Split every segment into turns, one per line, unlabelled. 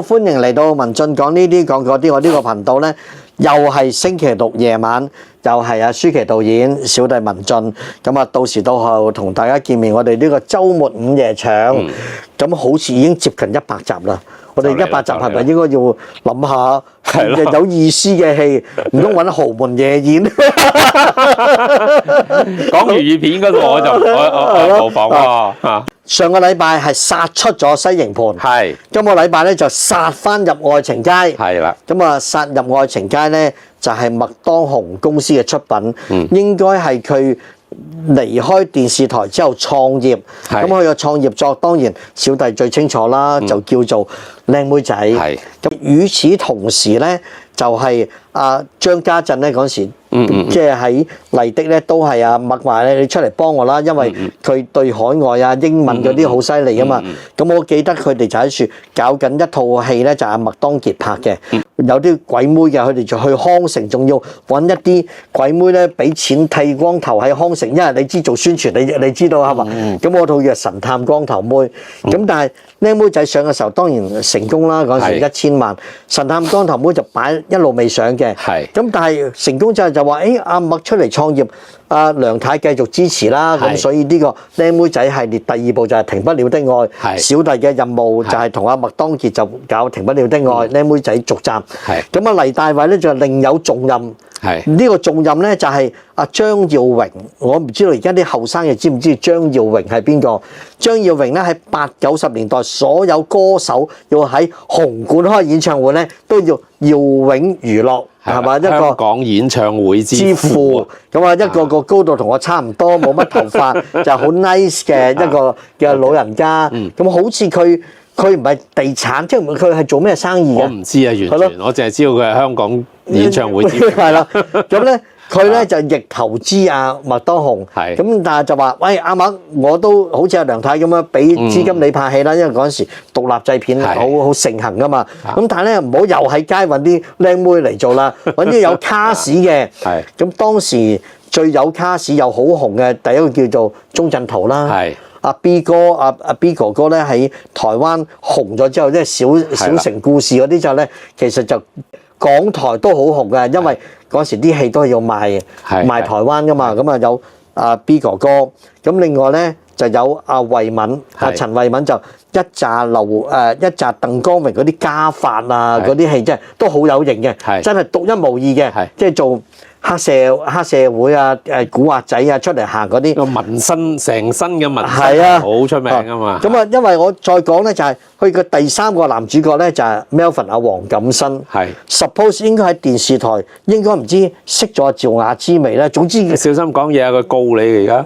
歡迎嚟到文進講呢啲講嗰啲，我呢個頻道呢，又係星期六夜晚，又係阿舒淇導演小弟文進，咁啊到時到候同大家見面，我哋呢個週末午夜場，咁好似已經接近100集啦。我哋100集係咪應該要諗下有意思嘅戲？唔通揾豪門夜宴？
講粵語片嗰度我冇講喎。
上個禮拜係殺出咗西營盤，
係
今個禮拜咧就殺翻入愛情街，
係啦。
咁啊殺入愛情街咧就係麥當雄公司嘅出品，應該係佢離開電視台之後創業，咁佢嘅創業作當然小弟最清楚啦，就叫做靚妹仔。咁與此同時咧，就係阿張家鎮咧嗰時。即係喺麗的咧，都係阿麥話咧，你出嚟幫我啦，因為佢對海外啊、英文嗰啲好犀利啊嘛。咁我記得佢哋就喺處搞緊一套戲咧，就係阿麥當傑拍嘅，有啲鬼妹嘅，佢哋就去康城，仲要揾一啲鬼妹咧，俾錢剃光頭喺康城，因為你知做宣傳，你知道係嘛？咁我套叫神探光頭妹，咁但係靚妹仔上嘅時候當然成功啦，嗰時1000萬，神探光頭妹就擺一路未上嘅，咁但係成功之後就話阿麥出嚟創業，阿梁太繼續支持啦，咁所以呢個靚妹仔系列第2部就係停不了的愛，小弟嘅任務就係同阿麥當傑就搞停不了的愛，靚妹仔續集，咁啊黎大偉咧就另有重任，呢個重任咧就係阿張耀榮，我唔知道而家啲後生嘅知唔知張耀榮係邊個？張耀榮咧喺80、90年代所有歌手要喺紅館開演唱會咧都要耀榮娛樂。係嘛？一個
香港演唱會之父
咁啊，一個高度同我差唔多，冇乜頭髮，就好 nice 嘅一個嘅老人家。咁好似佢唔係地產，即係佢係做咩生意嘅？
我唔知啊，完全我淨係知道佢係香港演唱會之父。
係啦，咁咧。佢咧就逆投資阿麥當雄，咁但係就話：喂，阿麥，我都好似阿梁太咁樣，俾資金你拍戲啦，因為嗰陣時獨立製片好盛行噶嘛。咁但係咧唔好又喺街揾啲靚妹嚟做啦，揾啲有卡士嘅。咁當時最有卡士又好紅嘅第一個叫做鐘鎮濤啦。阿 B 哥阿 B 哥哥咧喺台灣紅咗之後，即係小城故事嗰啲就咧，其實就港台都好紅嘅，因為嗰時啲戲都係要賣台灣噶嘛，咁啊有阿 B 哥哥，咁另外咧就有阿慧敏，阿陳慧敏就一紮鄧光榮嗰啲家法啊嗰啲戲，即係都好有型嘅，真係獨一無二嘅，即係做黑社會啊古惑仔啊出嚟行嗰啲個
紋身成身嘅紋身，好出名啊嘛。
咁啊，因為我再講咧就係佢嘅第3個男主角咧就係 Melvin 阿黃錦生，suppose 應該喺電視台應該唔知識咗趙雅芝未咧？總之
小心講嘢啊！佢告你而家。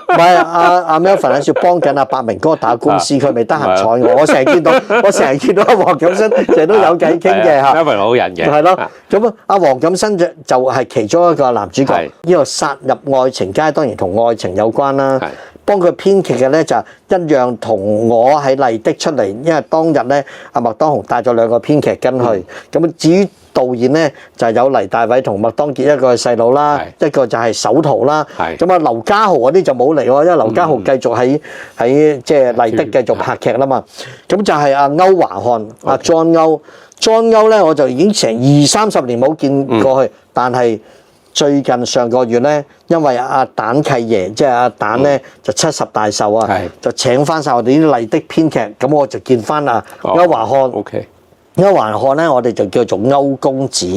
唔係阿 Melvin 喺處幫緊阿百明哥打官司，佢未得閒睬我。我成日見到阿黃錦生成日都有偈傾嘅嚇。
Melvin 好人嘅。係
咯，咁啊，阿黃錦生就係其中一個男主角。呢個殺入愛情街當然同愛情有關啦。幫佢編劇嘅咧就一樣同我喺麗的出嚟，因為當日咧阿麥當雄帶咗2個編劇跟去。咁至於導演咧就係有黎大偉同麥當傑一個細佬啦，一個就係手徒啦。咁啊劉家豪嗰啲就冇嚟喎，因為劉家豪繼續喺即係麗的繼續拍劇啦嘛。咁就係阿歐華漢，阿 John 歐咧，我就已經成20-30年冇見過去，但係最近上個月咧，因為阿蛋契爺即係阿蛋咧就70大壽啊，就請翻晒我哋啲麗的編劇，咁我就見翻阿歐華漢。歐華漢咧，我哋就叫做歐公子。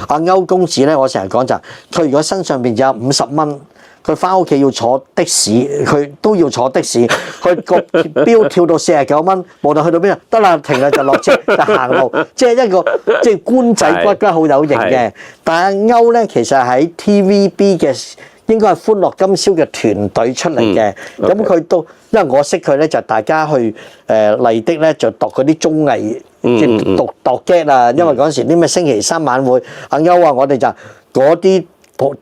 阿歐公子咧，我成日講就係佢如果身上邊有50蚊，佢翻屋企要坐的士，佢都要坐的士。佢個標跳到49蚊，無論去到邊啊，得啦，停啦就落車就行路，即係一個即係官仔骨好有型嘅。但係歐咧，其實喺 TVB 嘅應該係歡樂今宵嘅團隊出嚟嘅。咁佢都因為我識佢咧，就大家去麗的咧就度嗰啲綜藝，即係度 get 啊。因為嗰陣時啲咩星期3晚會，阿歐啊，我哋就嗰啲。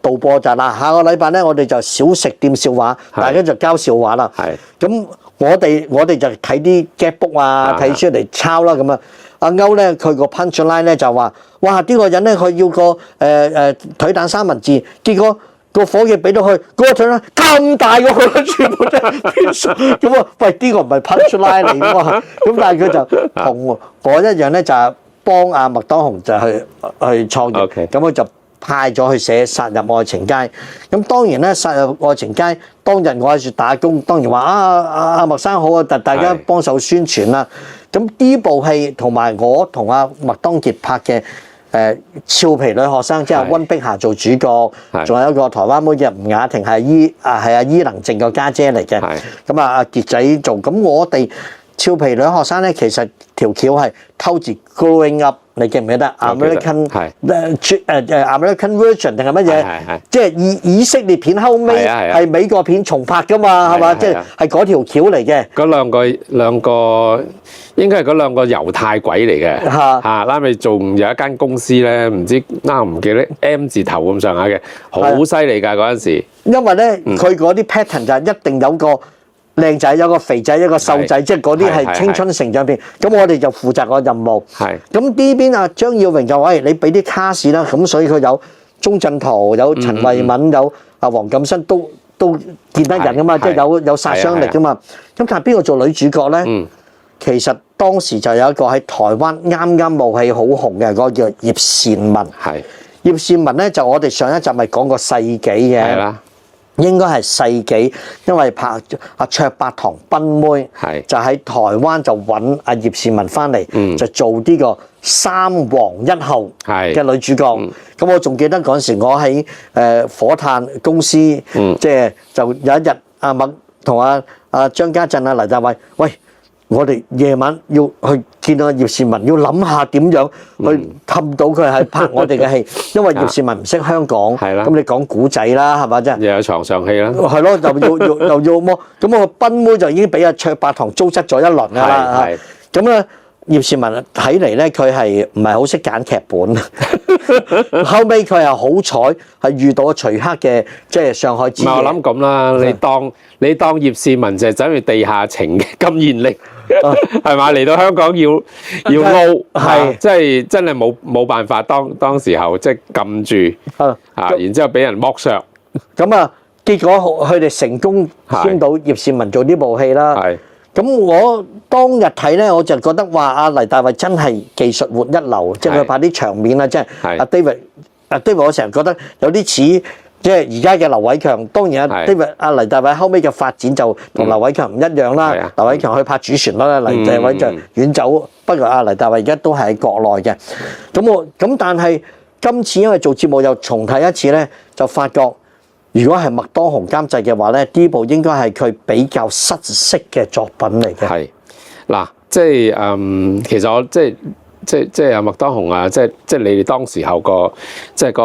導播就嗱，下個禮拜咧，我哋就小食店笑話，大家就交笑話啦。咁我哋就睇啲 get book 啊，睇書嚟抄啦咁啊。阿歐咧，佢個 punchline 咧就話：哇！呢個人咧，佢要個腿蛋三文治，結果個伙計俾到佢嗰個獎啦，咁大個佢全部都係偏數咁啊！喂，呢個唔係 punchline 嚟㗎嘛？咁但係佢就同我一樣咧，就係幫阿麥當雄就去創業，咁佢就派咗去寫《殺入愛情街》。咁當然咧，《殺入愛情街》當日我喺處打工，當然話阿麥生好啊，大家幫手宣傳啦。咁呢部戲同埋我同阿麥當傑拍嘅。俏皮女學生即係溫碧霞做主角，仲有一個台灣妹嘅吳雅婷係阿伊能靜個家姐嚟嘅。咁啊，阿傑仔做。咁我哋俏皮女學生咧，其實條橋係偷自 Growing Up， 你記唔記得 American American Version 定係乜嘢？即係以色列片後尾係美國片重拍㗎嘛，係嘛？即係嗰條橋嚟嘅。
嗰兩個應該係嗰兩個猶太鬼嚟嘅嚇，拉尾仲有一間公司咧，唔知唔記得 M 字頭咁上下嘅，好犀利㗎嗰陣時。因
為咧，佢嗰啲 pattern 就係一定有個靚仔，有個肥仔，一個瘦仔，即係嗰啲係青春成長片。咁我哋就負責個任務。咁呢邊啊，張耀榮就話：你俾啲卡士啦。咁所以佢有鐘鎮濤，有陳慧敏，有阿黃錦燊，都見得人㗎嘛，即係有殺傷力㗎嘛。咁但係邊個做女主角咧？其實當時就有一個喺台灣啱冒起好紅嘅，嗰個叫葉倩文。葉倩文咧就我哋上一集咪講過世紀嘅，應該係世紀，因為拍阿卓伯棠賓妹，就喺台灣就揾阿葉倩文翻嚟，就做呢個三皇一后嘅女主角。咁我仲記得嗰陣時，我喺火炭公司，即係就有一日阿麥同阿張家鎮、黎大偉，喂！我哋夜晚要去見到葉倩文，要諗下點樣去氹到佢係拍我哋嘅戲，因為葉倩文唔識香港，咁你講古仔啦，係嘛啫？又
有床上戲啦，
係咯，又要咁我個賓妹就已經俾阿卓伯棠糟質咗一輪啦。咁咧，葉倩文睇嚟咧，佢係唔係好識揀劇本？後尾佢係好彩係遇到徐克嘅即係上海之夜。
我諗咁啦，你當葉倩文就係走去地下情嘅金燕玲。係嘛？嚟到香港要撈，即係真係冇辦法。當時候即係撳住，然之後俾人剝削。
咁啊，結果佢哋成功簽到葉倩文做呢部戲啦。咁我當日睇咧，我就覺得話阿黎大偉真係技術活一流，即係佢拍啲場面啊，即係阿 David，我成日覺得有啲似。即係而家嘅劉偉強，當然阿黎大偉後尾嘅發展就同劉偉強唔一樣啦。劉偉強去拍主旋律啦，黎大偉就遠走。不過阿黎大偉而家都係喺國內嘅。咁但係今次因為做節目又重睇一次咧，就發覺如果係麥當雄監製嘅話咧，呢部應該係佢比較失色嘅作品嚟嘅。
係嗱，即係其實我即係阿麥當雄啊，即係你哋當時候個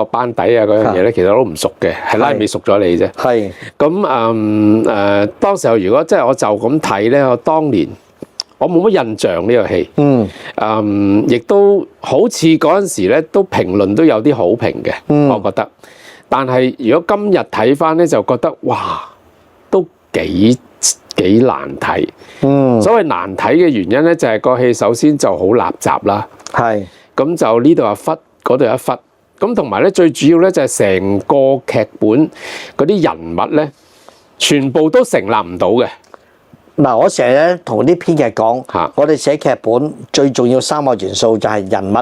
班底啊嗰樣嘢咧，其實都唔熟嘅，係拉尾熟咗你啫。係咁當時候如果即係我就咁睇咧，我當年我冇乜印象呢個戲。亦都好似嗰陣時咧，都評論都有啲好評嘅，我覺得。但係如果今日睇翻咧，就覺得哇，都幾難睇。所謂難睇嘅原因咧，就係個戲首先就好垃圾啦。咁就呢度一忽，嗰度一忽。咁同埋咧，最主要咧就係成個劇本嗰啲人物咧，全部都成立唔到嘅。
嗱，我成日咧同啲編劇講，我哋寫劇本最重要3個元素就係人物。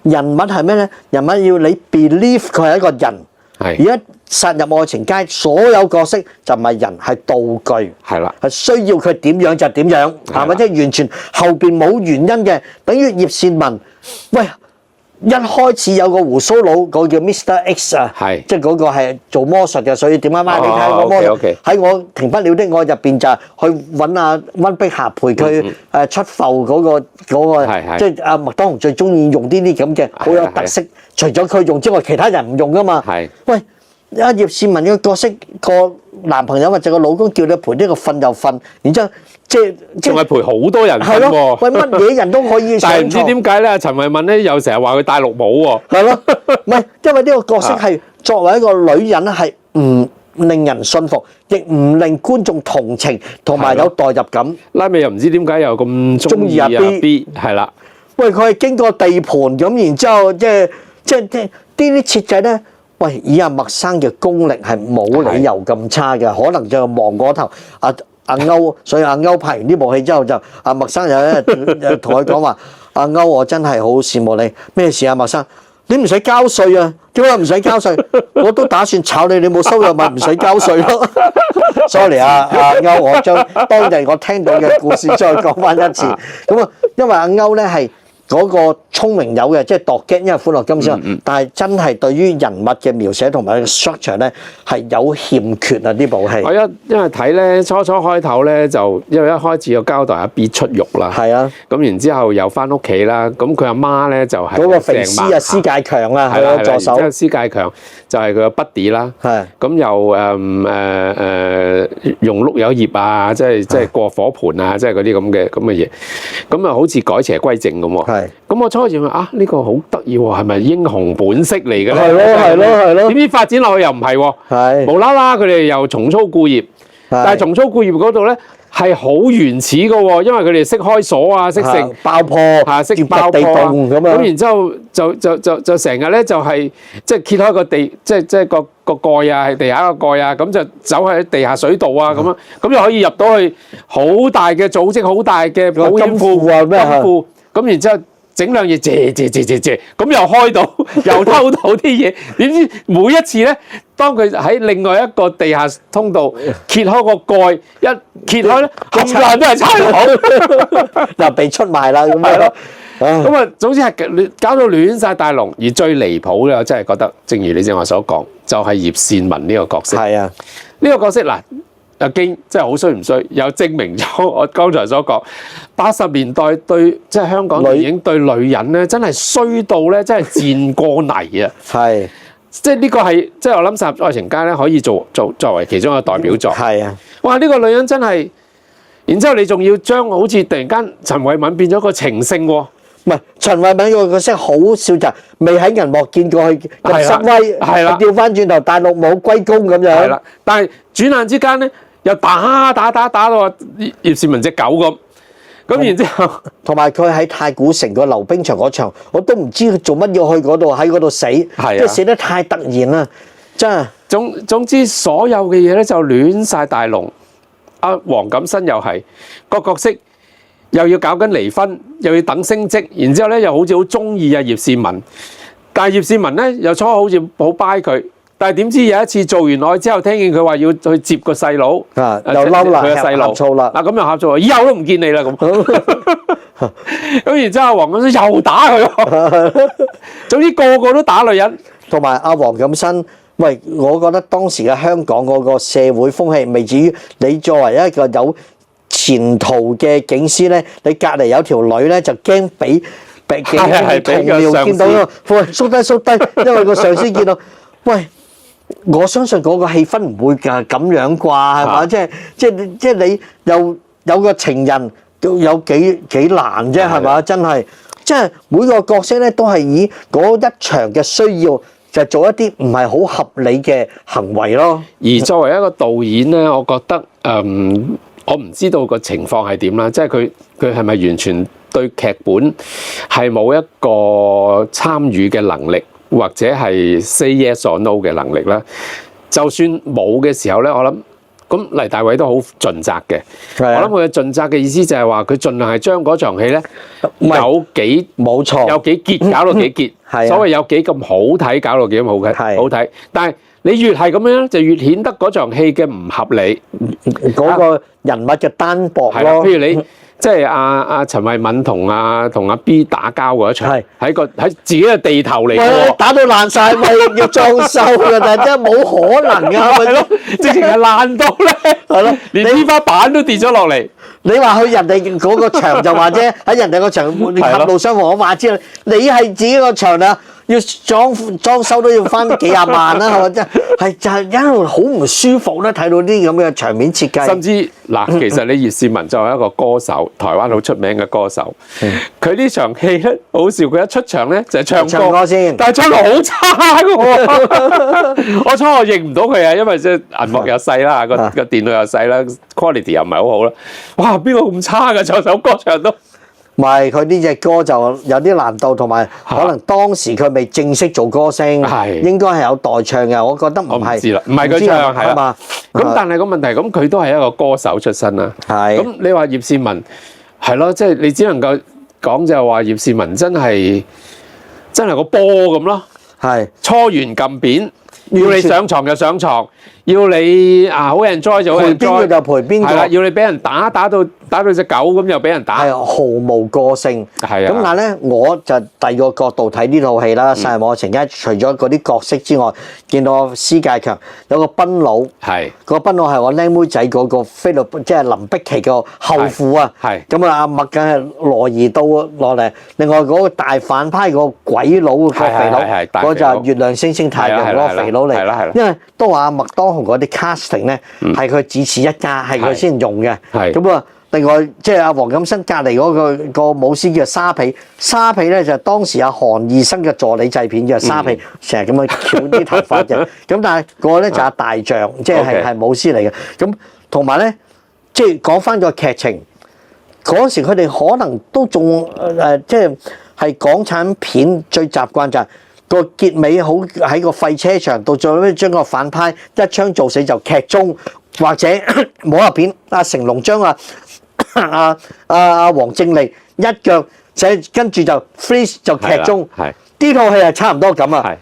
人物係咩咧？人物要你 believe 佢係一個人。而家殺入愛情街，所有角色就唔係人，係道具。係需要佢點樣就點樣，係咪？即係完全後邊冇原因嘅，等於葉倩文。喂，一開始有個鬍鬚佬，嗰個叫 Mr X 啊，即係嗰個係做魔術嘅，所以點解你睇個魔術喺我停不了的愛入邊就係去揾阿溫碧霞陪佢出埠嗰個，即係阿麥當雄最中意用呢啲咁嘅好有特色。除咗佢用之外，其他人唔用噶嘛。喂，阿葉倩文嘅角色個男朋友或者個老公叫你陪呢個瞓又瞓，然之後
仲係陪好多人瞓喎。
喂，乜嘢人都可以上床。
但係唔知點解咧？陳慧敏咧又成日話佢戴綠帽喎。係咯，
唔係因為呢個角色係作為一個女人係唔令人信服，亦唔令觀眾同情同埋有代入感。
拉尾又唔知點解又咁中意阿 B， 係啦。喂，
佢係經過地盤咁，然之後即係呢啲設計咧，喂，以阿麥生嘅功力係冇理由咁差嘅，可能就望嗰頭阿歐，所以阿歐拍完呢部戲之後就阿麥生有一日同佢講話：阿歐，我真係好羨慕你。咩事啊，麥生？你唔使交稅啊？點解唔使交稅？我都打算炒你，你冇收入咪唔使交稅咯。Sorry 啊，阿歐，我將當日我聽到嘅故事再講翻一次。咁啊，因為阿歐咧係嗰個聰明有嘅，即係度 get，因為歡樂今宵，但係真係對於人物嘅描寫同埋 structure 咧係有欠缺啊！呢部戲
我因為睇咧初開頭咧就因為一開始要交代阿 B 出獄啦，
係啊，
咁然之後又翻屋企啦，咁佢阿媽咧就係
嗰個肥師啊，施介強啊，係啊，助手，
即係施介強就係佢個 buddy 啦，
係
咁又用碌柚葉啊，即係過火盆啊，即係嗰啲咁嘅嘢，咁啊好似改邪歸正咁喎。係，咁我初時話呢個好得意喎，係咪英雄本色嚟嘅咧？係咯。點知發展落去又唔係喎，係無啦啦佢哋又重操故業，但係重操故業嗰度咧係好原始嘅喎，因為佢哋識開鎖啊，識食
爆破
嚇，識爆破咁然之後就成日咧就係即係揭開個地，即係個蓋啊，係地下個蓋啊，咁就走喺地下水道啊，咁樣咁又可以入到去好大嘅組織，好大嘅保險庫啊，金庫咁，然之後。整兩嘢借，咁又開到，又偷到啲嘢。點知每一次咧，當佢喺另外一個地下通道揭開個蓋，一揭開咧，咁多人都係差佬，
又被出賣啦咁樣咯。
咁啊，總之係搞到亂晒大龍。而最離譜嘅，我真係覺得，正如你正話所講，就係葉倩文呢個角色。係啊，呢個角色嗱。阿堅真係好衰唔衰，又證明咗我剛才所講80年代對即係香港電影對女人咧，真係衰到咧，真係賤過泥啊！係，即係呢個係即係我諗《殺入愛情街》咧，可以作為其中一個代表作。係啊！哇！呢個女人真係，然之後你仲要將好似突然間陳慧敏變咗個情聖喎。
唔係陳慧敏個角色好笑就未喺銀幕見過佢咁失威，係啦，調翻轉頭大陸冇歸功咁樣。係啦，
但係轉眼之間咧。又打到葉倩文隻狗咁，咁然之後，
同埋佢喺太古城個溜冰場嗰場，我都唔知佢做乜要去嗰度喺嗰度死，即係死得太突然啦，真係。
總之所有嘅嘢咧就亂晒大龍。阿黃錦燊又係個角色，又要搞緊離婚，又要等升職，然之後咧又好似好中意阿葉倩文，但係葉倩文咧又初好似好 buy 佢。但係點知有一次做完愛之後，聽見佢話要去接個細佬，
又嬲啦，
佢個細佬
醋啦，
咁又呷醋，以後都唔見你啦咁。咁然之後黃錦燊又打佢，總之個個都打女人。
同埋阿黃錦燊，喂，我覺得當時嘅香港嗰個社會風氣未至於你作為一個有前途嘅警司咧，你隔離有條女咧就驚俾警察同僚見到，喂，縮低，因為個上司見到，喂。我相信嗰個氣氛唔會㗎咁樣啩，係嘛？即係你有個情人，有幾難啫，係嘛？真係，即係每個角色咧都係以嗰一場嘅需要，就做一啲唔係好合理嘅行為咯。
而作為一個導演咧，我覺得我唔知道個情況係點啦，即係佢係咪完全對劇本係冇一個參與嘅能力？或者係 say yes or no 嘅能力啦，就算冇嘅時候咧，我諗咁黎大偉都好盡責嘅。我諗佢嘅盡責嘅意思就係話佢盡量係將嗰場戲咧有幾冇錯，有幾結搞到幾結，所謂有幾咁好睇搞到幾咁好睇。但係你越係咁樣，就越顯得嗰場戲嘅唔合理，
嗰個人物嘅單薄咯。
譬如你。即係阿陳慧敏同阿 B 打交嗰一場，喺自己嘅地頭嚟嘅，
打到爛晒，咪要裝修㗎，但係真係冇可能㗎，係咯，
直情係爛到咧，係咯，連天花板都跌咗落嚟。
你話去人哋嗰個場就話啫，喺人哋個場狹路相逢我話知啦，你係自己個場啊！要裝修都要翻幾廿萬啦，係咪真係就係一路好唔舒服咧？睇到啲咁嘅場面設計，
甚至嗱，其實你葉倩文作為一個歌手，台灣好出名嘅歌手，佢呢場戲咧好笑，佢一出場咧就係唱歌先，但係唱到好差嘅喎。我初我認唔到佢啊，因為即係銀幕又細啦，個電腦又細啦 ，quality 又唔係好好啦。哇，邊個咁差嘅唱首歌唱到？
唔係佢呢隻歌就有啲難度，同埋可能當時佢未正式做歌星，應該係有代唱嘅。我覺得唔係。
我唔知啦，唔係佢唱係嘛？咁但係個問題，咁佢都係一個歌手出身啦。係。咁你話葉倩文係咯，即係你只能夠講就係話葉倩文真係個波咁咯。係。搓圓撳扁，要你上床就上床，要你好 enjoy 就好 enjoy，陪邊個就陪邊個。係啦，要你俾人打到隻狗咁又俾人打，
係毫無個性。係啊。咁但係咧，我就第二個角度睇呢套戲啦。《殺人愛情街》除咗嗰啲角色之外，見到施介強有個賓佬，係個賓佬係我靚妹仔嗰個菲律賓，即係林碧琪個後父啊。係。咁啊，阿麥梗係挪移到落嚟。另外嗰個大反派個鬼佬個肥佬，嗰就係月亮星星太陽嗰個肥佬嚟。係啦係啦。因為都話阿麥當雄嗰啲 casting 咧係佢只此一家，係佢先用嘅。係。咁啊。另外，即係阿黃錦生隔離嗰個武師叫沙皮，沙皮咧就當時阿韓義生嘅助理製片叫沙皮，成日咁樣翹啲頭髮嘅。咁但係個咧就阿大將，即係武師嚟嘅。咁同埋咧，即係講翻個劇情，嗰時佢哋可能都仲即係港產片最習慣就係個結尾好喺個廢車場度，最後尾將個反派一槍做死就劇中，或者武俠片阿成龍將黃正利一腳跟住就 freeze 就劇中，呢套戲係差唔多咁啊！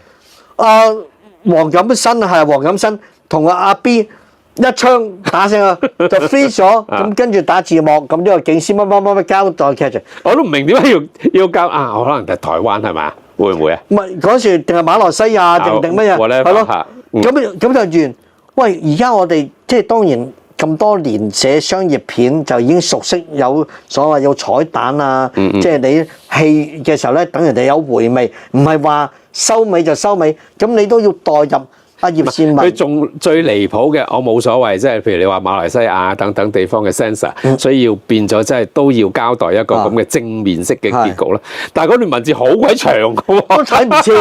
黃錦生同阿 B 一槍打死啊，就 freeze 咗，咁跟住打字幕，咁呢個警司乜交代劇情，我都唔明點解要交啊！可能係台灣係咪？會唔會啊？唔係嗰時定係馬來西亞定乜嘢？係咯，咁就完。喂，而家我哋即係當然。咁多年寫商業片就已經熟悉有所謂有彩蛋啊，即係你戲嘅時候咧，等人哋有回味，唔係話收尾就收尾，咁你都要代入阿葉倩文。佢仲最離譜嘅，我冇所謂，即係譬如你話馬來西亞等等地方嘅 censor，所以要變咗，即係都要交代一個咁嘅正面式嘅結局啦。但係嗰段文字好鬼長㗎喎，都睇唔切。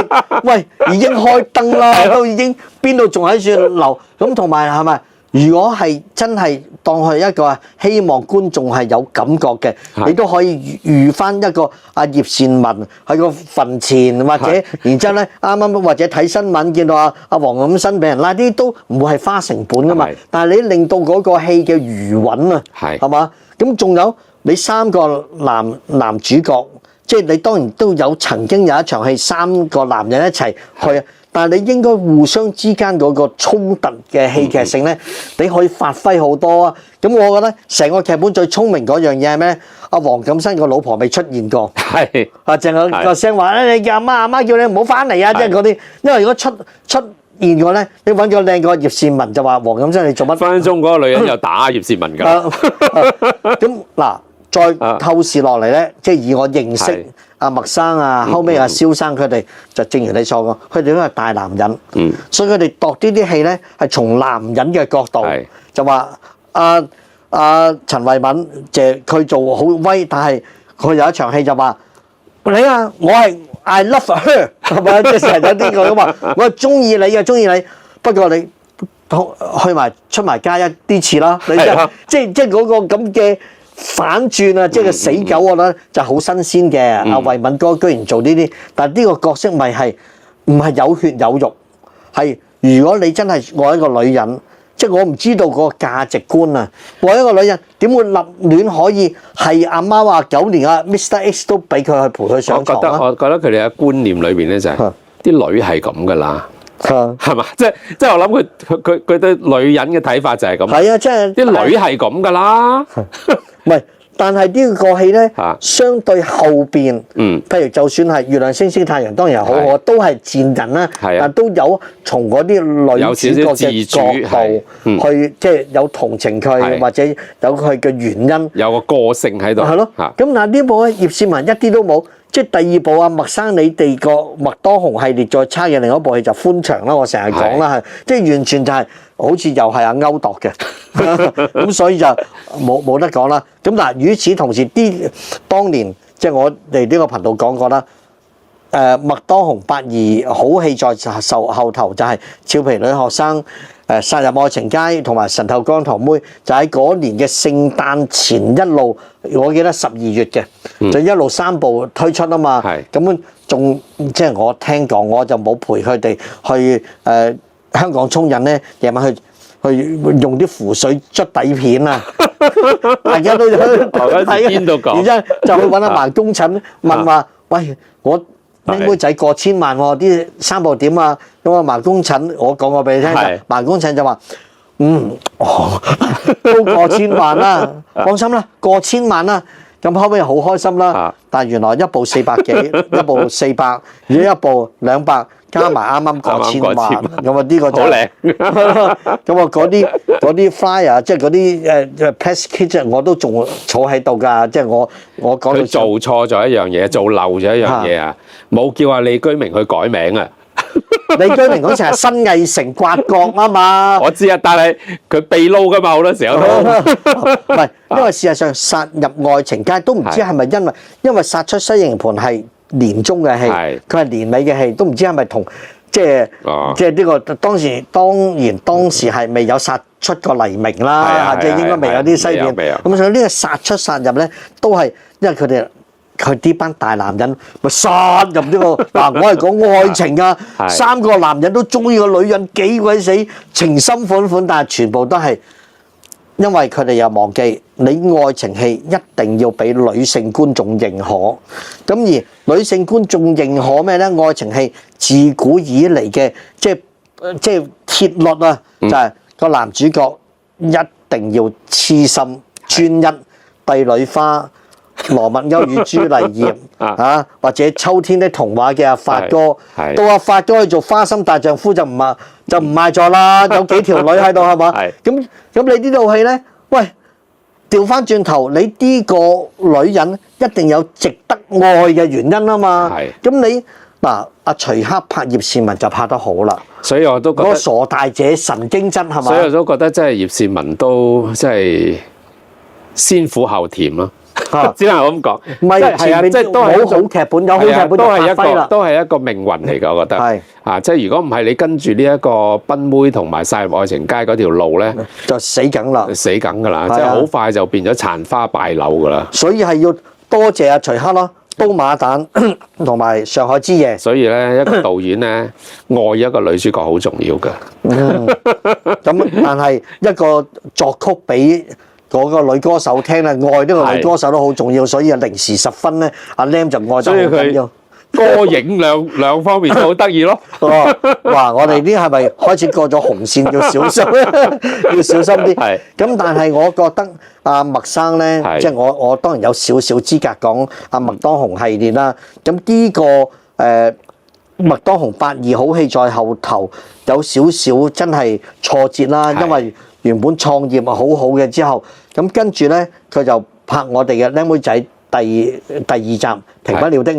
喂，已經開燈啦，都已經邊度仲喺處留？咁同埋係咪？如果係真係當佢一個希望觀眾係有感覺嘅，你都可以預翻一個阿葉倩文喺個墳前，或者然之後咧啱或者睇新聞見到阿黃錦生俾人拉，啲都唔會係花成本噶嘛。但係你令到嗰個戲嘅餘韻啊，係嘛？咁仲有你三個男主角，即係你當然都有曾經有一場戲三個男人一齊去。但係你應該互相之間嗰個衝突嘅戲劇性咧，你可以發揮好多啊！咁我覺得成個劇本最聰明嗰樣嘢係咩？阿黃錦生個老婆未出現過，係淨係個聲話你阿媽叫你唔好翻嚟啊！即係嗰啲，因為如果出現過咧，你揾個靚個葉倩文就話黃錦生你做乜？分分鐘嗰個女人又打葉倩文㗎。咁嗱，再透視落嚟咧，即係以我認識。阿麥生啊，後尾阿蕭生佢哋就正如你所講，佢哋都係大男人，所以佢哋度呢啲戲咧係從男人嘅角度，就話陳慧敏佢做好威，但係佢有一場戲就話你啊，我係 I love her 係咪？即係成日有啲咁話，我係中意你嘅，中意你，不過你出埋街一啲次啦，你即係嗰個咁嘅。反轉啊！即係個死狗，我覺得就好新鮮嘅。阿慧敏哥居然做呢啲，但係呢個角色咪係唔係有血有肉？係如果你真係愛一個女人，即係我唔知道個價值觀啊！愛一個女人點會立亂可以係阿媽話9年啊 Mr X 都俾佢去陪佢上床啊！我覺得佢哋嘅觀念裏邊咧就係啲女係咁噶啦。係嘛？即係我諗佢對女人嘅睇法就係咁。係啊，即係啲女係咁噶啦。唔係，但係呢個戲咧，相對後邊，譬如就算係月亮星星太陽，當然好好，都係賤人啦。但都有從嗰啲女主角嘅角度去，即係有同情佢，或者有佢嘅原因，有個性喺度。係咯。咁但係呢部咧，葉倩文一啲都冇。即係第二部啊，麥生你哋個麥當雄系列再差嘅另一部戲就歡場啦，我成日講啦，係即係完全就係好似又係阿歐度嘅，咁所以就冇得講啦。咁嗱，與此同時，當年即係我哋呢個頻道講過啦，麥當雄8·2好戲在後頭就係俏皮女學生。殺入愛情街同埋神偷姜糖妹，就喺嗰年嘅聖誕前一路，我記得12月嘅，就一路3部推出啊嘛。咁仲即係我聽講，我就冇陪佢哋去香港衝印咧，夜晚去用啲符水捽底片啊！大家都去睇，然之後就去揾阿盲公診問話：喂，我僆妹仔過千萬喎，啲3部點啊？咁啊盲公診，我講過俾你聽，盲公診就話：都過千萬啦，放心啦，過千萬啦。咁後尾好開心啦，但係原來一部400幾，一部400，如果一部200。加埋啱啱過千萬，咁啊呢個就好靚。咁啊嗰啲 flyer， 即係嗰啲press kit， 我都仲坐喺度㗎。即係我講
佢做錯咗一樣嘢，做漏咗一樣嘢啊！冇叫阿李居明去改名啊！
李居明嗰時係新藝城刮角啊嘛。
我知啊，但係佢被撈㗎嘛，好多時候都
唔係，因為事實上殺入愛情街都唔知係咪因為殺出西營盤係年中嘅戲，佢係年尾嘅戲，都唔知係咪同即係呢個當時係未有殺出個黎明啦，即係應該未有啲西片。咁所以呢個殺出殺入咧，都係因為佢呢班大男人咪殺入呢個嗱，我係講愛情啊，3個男人都中意個女人幾鬼死情深款款，但係全部都係。因為佢哋又忘記，你愛情戲一定要俾女性觀眾認可。咁而女性觀眾認可咩咧？愛情戲自古以嚟嘅即係鐵律啊，就係個男主角一定要痴心專一，帝女花、羅密歐與朱麗葉啊，或者秋天的童話嘅阿發哥，到阿發哥去做花心大丈夫就唔賣座啦，有幾條女喺度係嘛？咁你呢套戲咧，喂，調翻轉頭，你呢個女人一定有值得愛嘅原因啊嘛。咁你嗱，阿徐克拍葉倩文就拍得好啦。
所以我都覺得
嗰個傻大姐神經質係嘛？
所以我都覺得真係葉倩文都真係先苦後甜咯。只能咁講，
唔係係啊，即係都係好劇本，有好劇本就發揮啦。
都係一個命運嚟㗎，我覺得。係啊，即係如果唔係你跟住呢一個賓妹同埋殺入愛情街嗰條路咧，
就死梗啦，
死梗㗎啦，即係好快就變咗殘花敗柳㗎啦。
所以係要多謝阿徐克咯，刀馬旦同埋上海之夜。
所以咧，一個導演咧愛一個女主角好重要㗎。
咁但係一個作曲俾嗰個女歌手聽啦，愛呢個女歌手都好重要，所以零時10分咧，阿 Lam 就愛得好緊要。
歌影兩方面都好得意咯。
哇！我哋呢係咪開始過咗紅線，要小心咧？要小心啲。咁但係我覺得阿麥生咧，即係我當然有少少資格講阿麥當雄系列啦。咁呢個麥當雄82好戲在後頭，有少少真係挫折啦，因為原本創業好好嘅之後，咁跟住咧佢就拍我哋嘅靚妹仔第2集《停不了的愛》。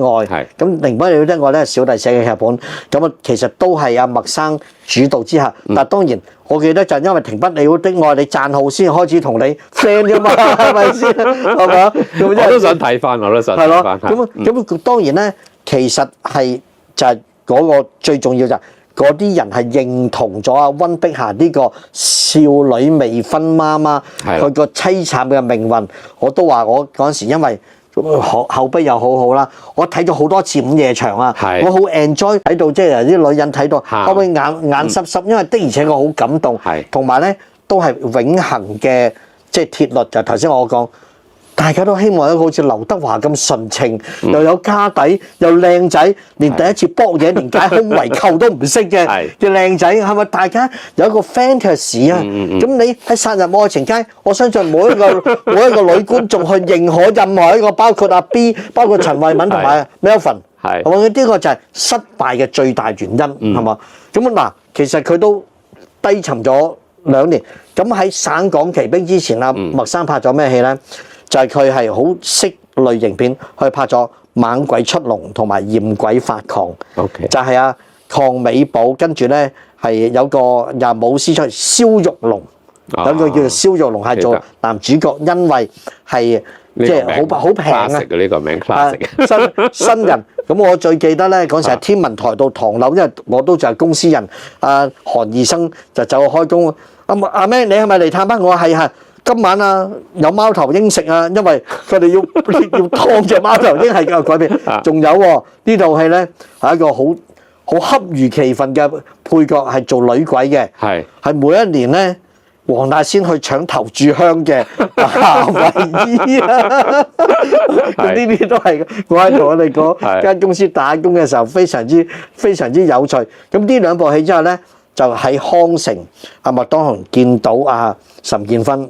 咁《停不了的愛》咧，小弟寫嘅劇本，咁啊其實都係阿麥生主導之下。但係當然，我記得就因為《停不了的愛》，你讚好先開始同你 friend 㗎嘛，係咪先？係嘛？
我都想睇翻，我都想睇翻。
咁當然咧，其實係就係嗰個最重要就係。嗰啲人係認同咗阿溫碧霞呢個少女未婚媽媽，佢個凄慘嘅命運。我都話我嗰陣時因為口碑又好好啦，我睇咗好多次午夜場啊，我好 enjoy 睇到即係啲女人睇到後尾眼濕濕，因為的而且確好感動，同埋咧都係永恆嘅即係鐵律，就頭先我講。大家都希望一個好似劉德華咁純情，又有家底，又靚仔，連第一次搏嘢連解胸圍扣都唔識嘅靚仔，係咪？大家有一個 fantasy 啊！咁你喺殺入愛情街，我相信每一個女觀眾去認可任何一個，包括阿 B， 包括陳慧敏同埋 Melvin， 係嘛？呢個就係失敗嘅最大原因，係嘛？咁嗱，其實佢都低沉咗2年。咁喺省港奇兵之前，阿麥生拍咗咩戲咧？就係佢係好識類型片，去拍咗《猛鬼出籠》同埋《豔鬼發狂》。就係阿鄺美寶，跟住咧係有個又武師出蕭玉龍，有個叫做蕭玉龍係做男主角，因為係即係好平啊！
呢個名 classic
新人。咁我最記得咧嗰時係天文台度唐樓，因為我都就係公司人。韓醫生就走去開工。阿咩，你係咪嚟探班？我話係。今晚啊，有貓頭鷹食啊，因為佢哋要劏隻貓頭鷹係夠改變。仲有喎，呢套戲咧係一個好恰如其分嘅配角，係做女鬼嘅。係每一年咧，黃大仙去搶頭炷香嘅夏威夷啊！咁呢啲都係我喺同我哋嗰間公司打工嘅時候，非常之有趣。咁呢兩部戲之後咧，就喺康城，麥當雄見到岑建勳，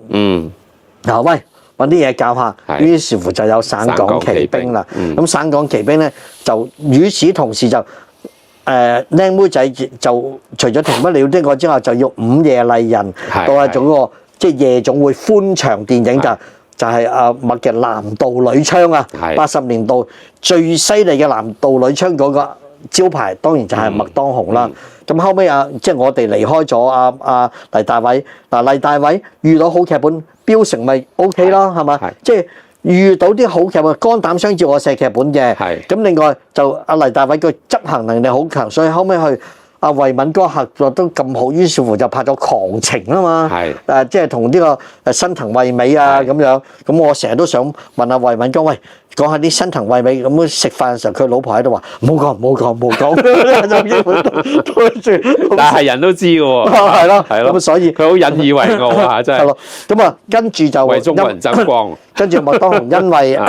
喂，揾啲嘢搞下，於是乎就有省港奇兵啦。咁省港奇兵咧，就與此同時就靚妹仔就除咗停不了呢個之外，就要午夜麗人到係做個即係夜總會歡場電影，就係麥嘅男盜女槍啊！80年代最犀利嘅男盜女槍嗰個招牌，當然就係麥當雄啦。咁後尾即係我哋離開咗黎大偉。黎大偉遇到好劇本，標成咪 OK 咯，係嘛？即係遇到啲好劇本，肝膽相照我寫劇本嘅。咁另外就黎大偉個執行能力好強，所以後尾去惠敏哥合作都咁好，於是乎就拍咗《狂情》啊嘛。即係同呢個新藤惠美咁樣。咁我成日都想問惠敏哥，喂，講下啲新藤惠美咁食飯嘅時候，佢老婆喺度話唔好講，
但係人都知嘅喎。
係咯。咁所以
佢好引以為傲啊，真係。
係咯。咁跟住就
為中國人爭光。
跟住麥當雄因為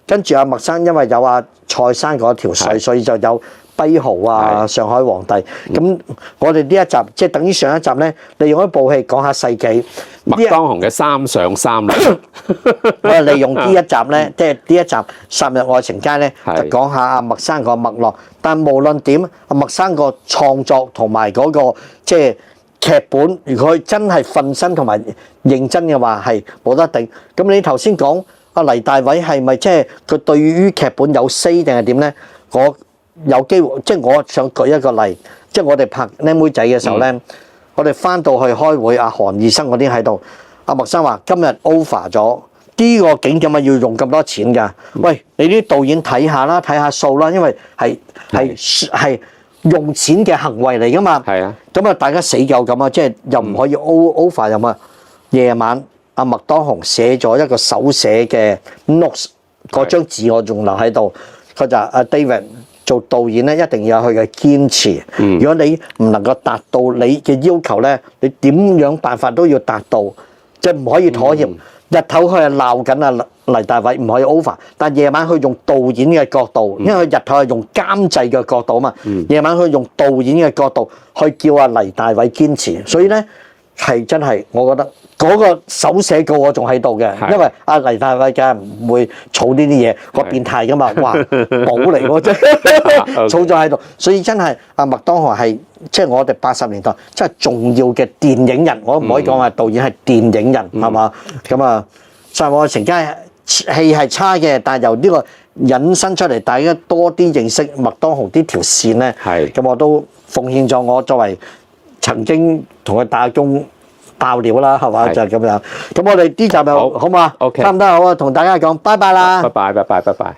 跟住麥生因為有蔡生嗰條水，所以就有跛豪上海皇帝。咁我哋呢一集即係等於上一集咧，利用一部戲講下世紀。
麥當雄嘅三上三落。
我哋利用呢一集咧，即係呢一集《殺入愛情街》咧，就講下麥生個脈絡。但無論點，麥生個創作同埋嗰個即係劇本，如果佢真係瞓身同埋認真嘅話，係冇得頂。咁你頭先講黎大偉係咪即係佢對於劇本有 say 定係點咧？我有機會，即係我想舉一個例，即係我哋拍靚妹仔嘅時候咧，我哋翻到去開會，韓醫生嗰啲喺度，麥生話今日 over 咗，呢個景點啊要用咁多錢㗎。喂，你啲導演睇下啦，睇下數啦，因為係用錢嘅行為嚟㗎嘛。咁大家死夠咁啊，即係又唔可以 over 又嘛。夜晚麥當雄寫咗一個手寫嘅 notes， 嗰張紙我仲留喺度。佢就David 做導演咧，一定要有佢嘅堅持。如果你唔能夠達到你嘅要求咧，你點樣辦法都要達到，即係唔可以妥協。日頭佢係鬧緊黎大偉唔可以 over， 但夜晚佢用導演嘅角度，因為佢日頭係用監製嘅角度啊嘛，夜晚佢用導演嘅角度去叫黎大偉堅持，所以咧係真係我覺得。嗰個手寫稿我仲喺度嘅，因為黎大偉梗係唔會儲呢啲嘢，個變態噶嘛，哇寶嚟喎真，儲咗喺度，所以真係麥當雄係即係我哋80年代真係重要嘅電影人，我唔可以講話導演係電影人係嘛？咁《殺入愛情街》戲係差嘅，但係由呢個引申出嚟，大家多啲認識麥當雄呢條線咧，咁我都奉獻咗我作為曾經同佢打工。爆料啦，係嘛？就係咁樣。咁我哋呢集又好嘛？差唔多好啊，同大家講，拜拜啦。
拜拜。